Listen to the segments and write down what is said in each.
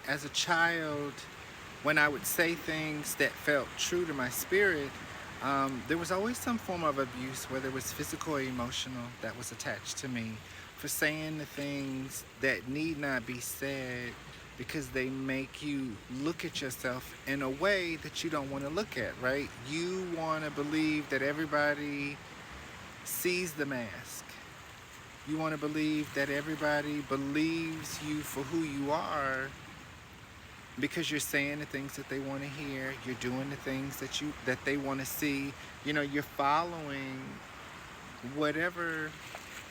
as a child, when I would say things that felt true to my spirit, there was always some form of abuse, whether it was physical or emotional, that was attached to me for saying the things that need not be said because they make you look at yourself in a way that you don't want to look at, right? You want to believe that everybody sees the mask. You want to believe that everybody believes you for who you are because you're saying the things that they want to hear, you're doing the things that they want to see. You're following whatever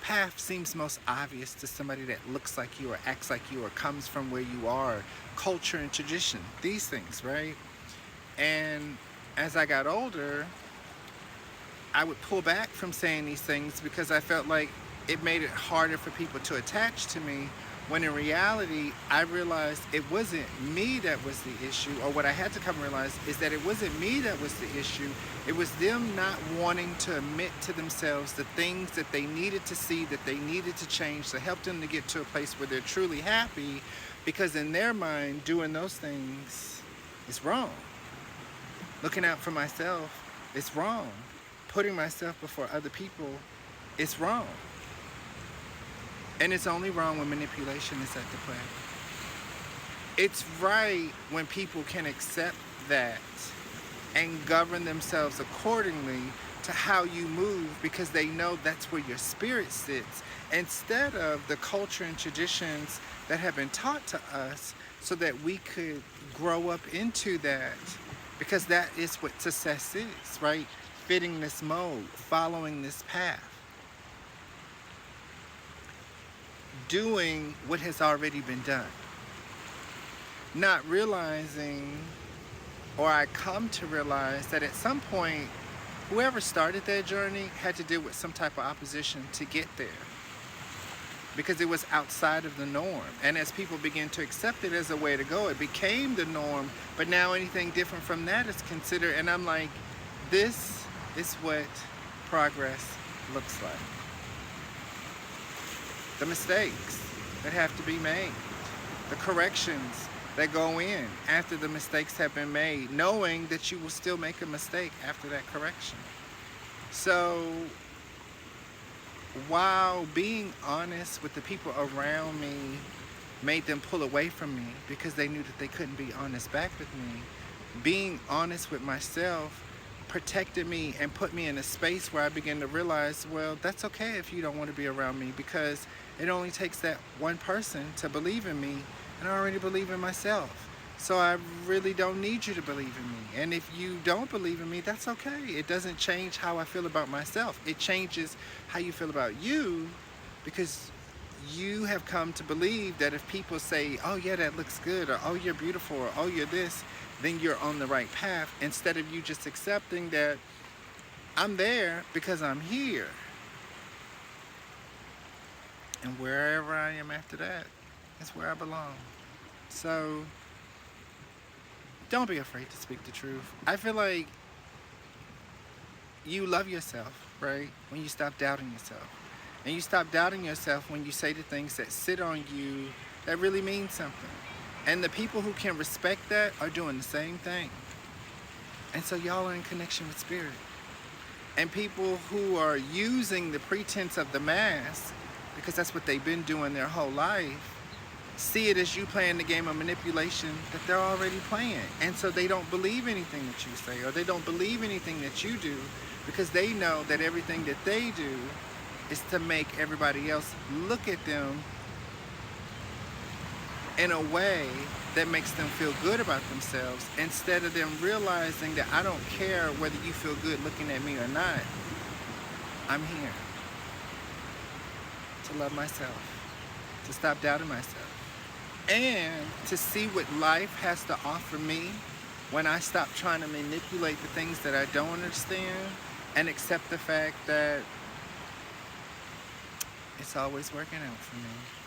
path seems most obvious to somebody that looks like you or acts like you or comes from where you are. Culture and tradition, these things, right? And as I got older, I would pull back from saying these things because I felt like it made it harder for people to attach to me, when in reality I realized it wasn't me that was the issue. Or what I had to come to realize is that it wasn't me that was the issue. It was them not wanting to admit to themselves the things that they needed to see, that they needed to change to help them to get to a place where they're truly happy, because in their mind doing those things is wrong. Looking out for myself is wrong. Putting myself before other people is wrong. And it's only wrong when manipulation is at the play. It's right when people can accept that and govern themselves accordingly to how you move, because they know that's where your spirit sits, instead of the culture and traditions that have been taught to us so that we could grow up into that, because that is what success is, right? Fitting this mold, following this path, doing what has already been done. Not realizing, or I come to realize, that at some point, whoever started their journey had to deal with some type of opposition to get there, because it was outside of the norm. And as people begin to accept it as a way to go, it became the norm. But now anything different from that is considered. And I'm like, this is what progress looks like. The mistakes that have to be made, the corrections that go in after the mistakes have been made, knowing that you will still make a mistake after that correction. So while being honest with the people around me made them pull away from me because they knew that they couldn't be honest back with me, being honest with myself protected me and put me in a space where I began to realize, well, that's okay if you don't want to be around me, because it only takes that one person to believe in me, and I already believe in myself. So I really don't need you to believe in me. And if you don't believe in me, that's okay. It doesn't change how I feel about myself. It changes how you feel about you, because you have come to believe that if people say, oh yeah, that looks good, or oh, you're beautiful, or oh, you're this, then you're on the right path, instead of you just accepting that I'm there because I'm here. And wherever I am after that is where I belong. So don't be afraid to speak the truth. I feel like you love yourself, right? When you stop doubting yourself. And you stop doubting yourself when you say the things that sit on you that really mean something. And the people who can respect that are doing the same thing. And so y'all are in connection with spirit. And people who are using the pretense of the mask, because that's what they've been doing their whole life, see it as you playing the game of manipulation that they're already playing. And so they don't believe anything that you say, or they don't believe anything that you do, because they know that everything that they do is to make everybody else look at them in a way that makes them feel good about themselves, instead of them realizing that I don't care whether you feel good looking at me or not. I'm here to love myself, to stop doubting myself, and to see what life has to offer me when I stop trying to manipulate the things that I don't understand, and accept the fact that it's always working out for me.